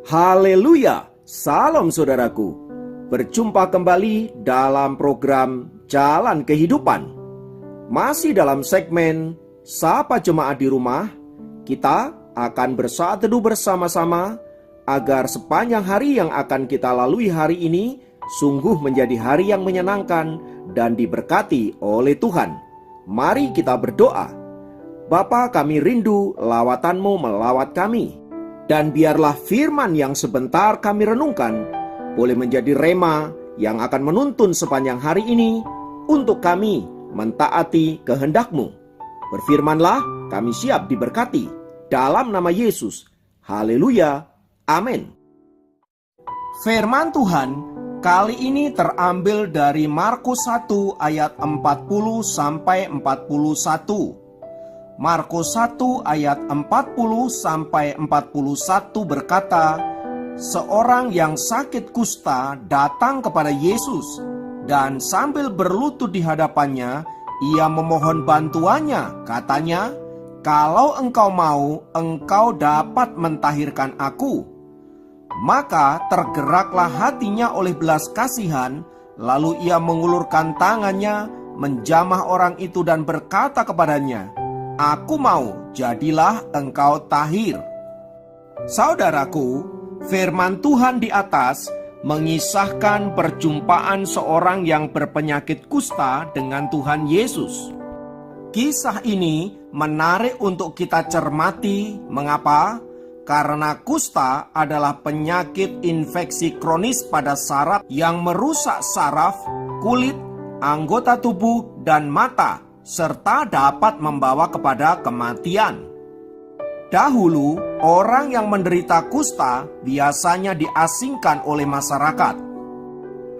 Haleluya, salam saudaraku. Berjumpa kembali dalam program Jalan Kehidupan. Masih dalam segmen Sapa Jemaat di Rumah, kita akan bersaat teduh bersama-sama agar sepanjang hari yang akan kita lalui hari ini sungguh menjadi hari yang menyenangkan dan diberkati oleh Tuhan. Mari kita berdoa. Bapa, kami rindu lawatan-Mu melawat kami. Dan biarlah firman yang sebentar kami renungkan boleh menjadi rema yang akan menuntun sepanjang hari ini untuk kami mentaati kehendak-Mu. Berfirmanlah, kami siap diberkati. Dalam nama Yesus. Haleluya. Amin. Firman Tuhan kali ini terambil dari Markus 1 ayat 40 sampai 41. Markus 1 ayat 40 sampai 41 berkata, seorang yang sakit kusta datang kepada Yesus dan sambil berlutut di hadapannya, ia memohon bantuannya. Katanya, kalau engkau mau, engkau dapat mentahirkan aku. Maka tergeraklah hatinya oleh belas kasihan, lalu ia mengulurkan tangannya, menjamah orang itu dan berkata kepadanya, aku mau, jadilah engkau tahir. Saudaraku, firman Tuhan di atas mengisahkan perjumpaan seorang yang berpenyakit kusta dengan Tuhan Yesus. Kisah ini menarik untuk kita cermati. Mengapa? Karena kusta adalah penyakit infeksi kronis pada saraf yang merusak saraf, kulit, anggota tubuh, dan mata, serta dapat membawa kepada kematian. Dahulu, orang yang menderita kusta biasanya diasingkan oleh masyarakat.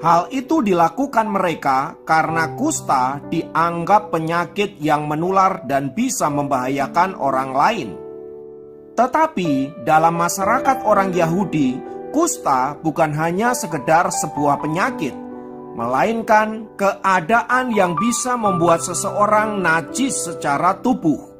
Hal itu dilakukan mereka karena kusta dianggap penyakit yang menular dan bisa membahayakan orang lain. Tetapi dalam masyarakat orang Yahudi, kusta bukan hanya sekedar sebuah penyakit, melainkan keadaan yang bisa membuat seseorang najis secara tubuh.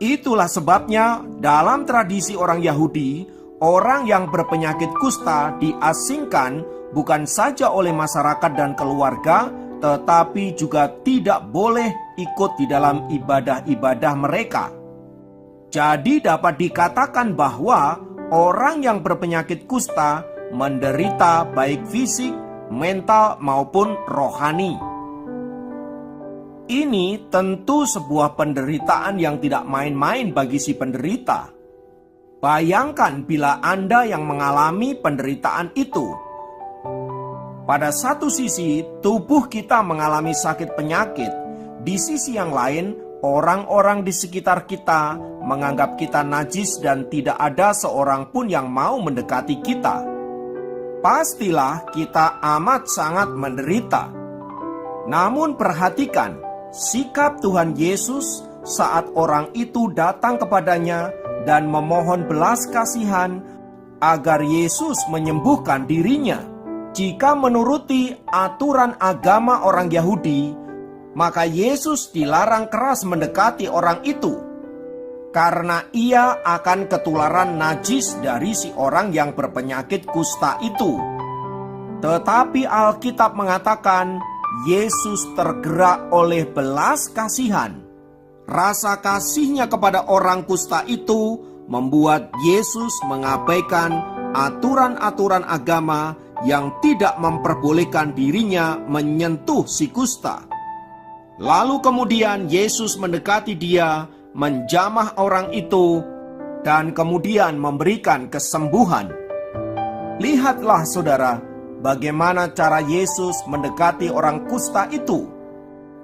Itulah sebabnya dalam tradisi orang Yahudi, orang yang berpenyakit kusta diasingkan bukan saja oleh masyarakat dan keluarga, tetapi juga tidak boleh ikut di dalam ibadah-ibadah mereka. Jadi dapat dikatakan bahwa orang yang berpenyakit kusta menderita baik fisik, mental maupun rohani. Ini tentu sebuah penderitaan yang tidak main-main bagi si penderita. Bayangkan bila Anda yang mengalami penderitaan itu. Pada satu sisi, tubuh kita mengalami sakit penyakit. Di sisi yang lain, orang-orang di sekitar kita menganggap kita najis dan tidak ada seorang pun yang mau mendekati kita. Pastilah kita amat sangat menderita. Namun perhatikan sikap Tuhan Yesus saat orang itu datang kepadanya dan memohon belas kasihan agar Yesus menyembuhkan dirinya. Jika menuruti aturan agama orang Yahudi, maka Yesus dilarang keras mendekati orang itu, karena ia akan ketularan najis dari si orang yang berpenyakit kusta itu. Tetapi Alkitab mengatakan Yesus tergerak oleh belas kasihan. Rasa kasihnya kepada orang kusta itu membuat Yesus mengabaikan aturan-aturan agama yang tidak memperbolehkan dirinya menyentuh si kusta. Lalu kemudian Yesus mendekati dia, menjamah orang itu, dan kemudian memberikan kesembuhan. Lihatlah saudara, bagaimana cara Yesus mendekati orang kusta itu.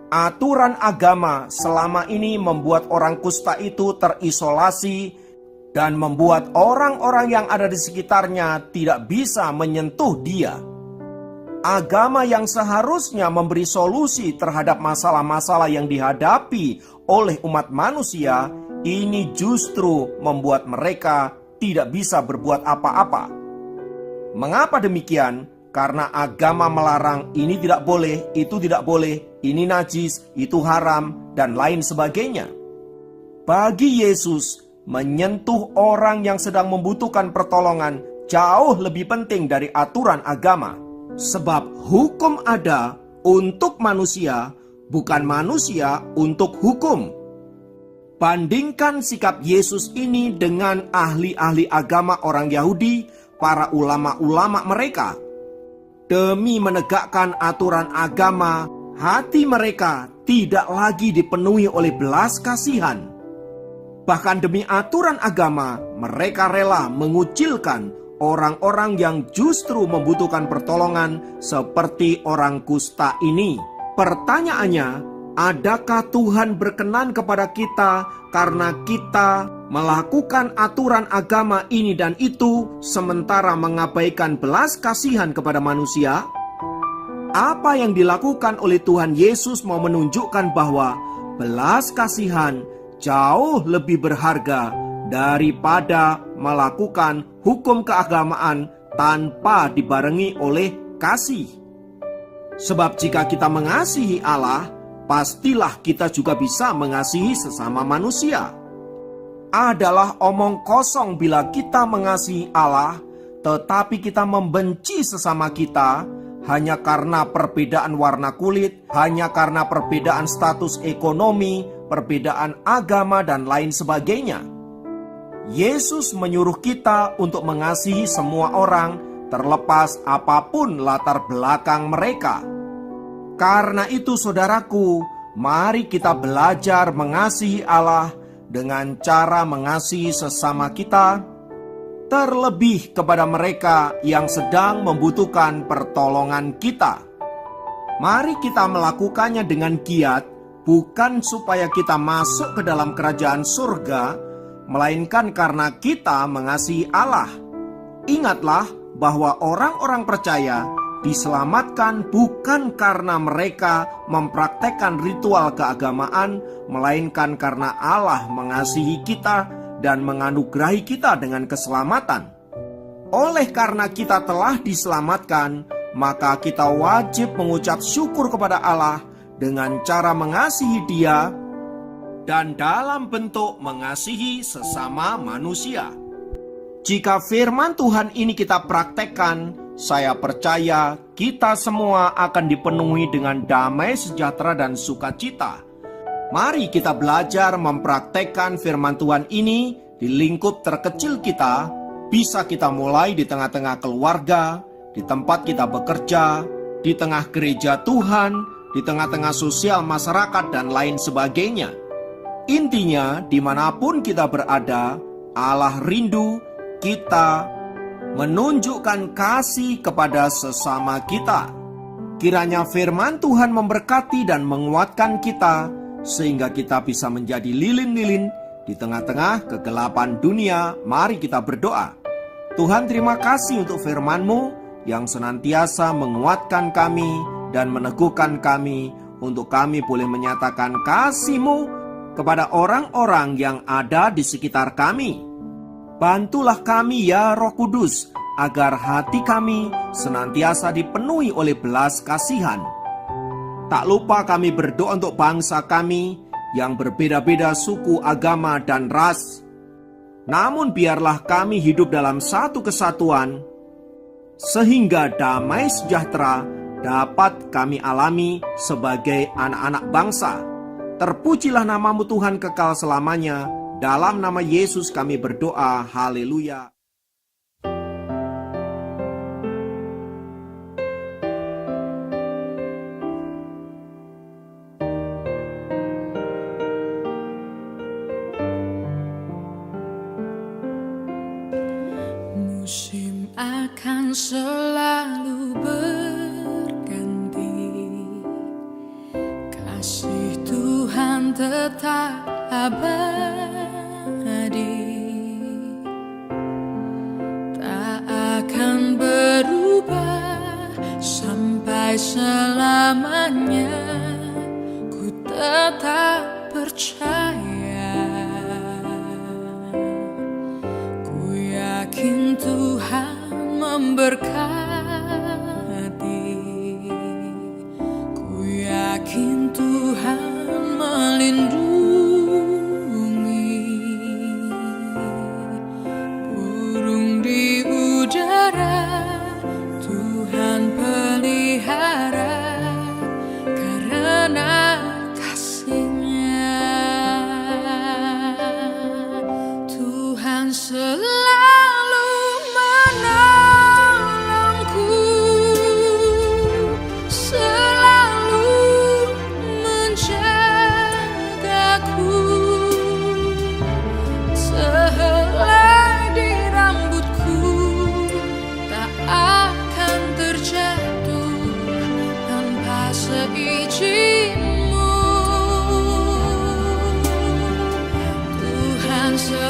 Aturan agama selama ini membuat orang kusta itu terisolasi dan membuat orang-orang yang ada di sekitarnya tidak bisa menyentuh dia. Agama yang seharusnya memberi solusi terhadap masalah-masalah yang dihadapi oleh umat manusia, ini justru membuat mereka tidak bisa berbuat apa-apa. Mengapa demikian? Karena agama melarang ini tidak boleh, itu tidak boleh, ini najis, itu haram, dan lain sebagainya. Bagi Yesus, menyentuh orang yang sedang membutuhkan pertolongan jauh lebih penting dari aturan agama. Sebab hukum ada untuk manusia, bukan manusia untuk hukum. Bandingkan sikap Yesus ini dengan ahli-ahli agama orang Yahudi, para ulama-ulama mereka. Demi menegakkan aturan agama, hati mereka tidak lagi dipenuhi oleh belas kasihan. Bahkan demi aturan agama, mereka rela mengucilkan orang-orang yang justru membutuhkan pertolongan seperti orang kusta ini. Pertanyaannya, adakah Tuhan berkenan kepada kita karena kita melakukan aturan agama ini dan itu sementara mengabaikan belas kasihan kepada manusia? Apa yang dilakukan oleh Tuhan Yesus mau menunjukkan bahwa belas kasihan jauh lebih berharga daripada melakukan hukum keagamaan tanpa dibarengi oleh kasih. Sebab jika kita mengasihi Allah, pastilah kita juga bisa mengasihi sesama manusia. Adalah omong kosong bila kita mengasihi Allah, tetapi kita membenci sesama kita hanya karena perbedaan warna kulit, hanya karena perbedaan status ekonomi, perbedaan agama, dan lain sebagainya. Yesus menyuruh kita untuk mengasihi semua orang, terlepas apapun latar belakang mereka. Karena itu saudaraku, mari kita belajar mengasihi Allah dengan cara mengasihi sesama kita, terlebih kepada mereka yang sedang membutuhkan pertolongan kita. Mari kita melakukannya dengan giat, bukan supaya kita masuk ke dalam kerajaan surga, melainkan karena kita mengasihi Allah. Ingatlah bahwa orang-orang percaya diselamatkan bukan karena mereka mempraktekkan ritual keagamaan, melainkan karena Allah mengasihi kita dan menganugerahi kita dengan keselamatan. Oleh karena kita telah diselamatkan, maka kita wajib mengucap syukur kepada Allah dengan cara mengasihi Dia dan dalam bentuk mengasihi sesama manusia. Jika firman Tuhan ini kita praktekkan, saya percaya kita semua akan dipenuhi dengan damai sejahtera dan sukacita. Mari kita belajar mempraktekkan firman Tuhan ini di lingkup terkecil kita. Bisa kita mulai di tengah-tengah keluarga, di tempat kita bekerja, di tengah gereja Tuhan, di tengah-tengah sosial masyarakat, dan lain sebagainya. Intinya, dimanapun kita berada, Allah rindu kita menunjukkan kasih kepada sesama kita. Kiranya firman Tuhan memberkati dan menguatkan kita, sehingga kita bisa menjadi lilin-lilin di tengah-tengah kegelapan dunia. Mari kita berdoa. Tuhan, terima kasih untuk firman-Mu yang senantiasa menguatkan kami dan meneguhkan kami, untuk kami boleh menyatakan kasih-Mu kepada orang-orang yang ada di sekitar kami. Bantulah kami ya Roh Kudus, agar hati kami senantiasa dipenuhi oleh belas kasihan. Tak lupa kami berdoa untuk bangsa kami yang berbeda-beda suku, agama, dan ras. Namun biarlah kami hidup dalam satu kesatuan, sehingga damai sejahtera dapat kami alami sebagai anak-anak bangsa. Terpujilah nama-Mu Tuhan kekal selamanya. Dalam nama Yesus kami berdoa. Haleluya. Musim akan selalu berganti, kasih Tuhan tetap abadi, tak akan berubah sampai selamanya. Ku tetap percaya, ku yakin Tuhan memberkati, ku yakin Tuhan melindungi. Burung di udara selamanya.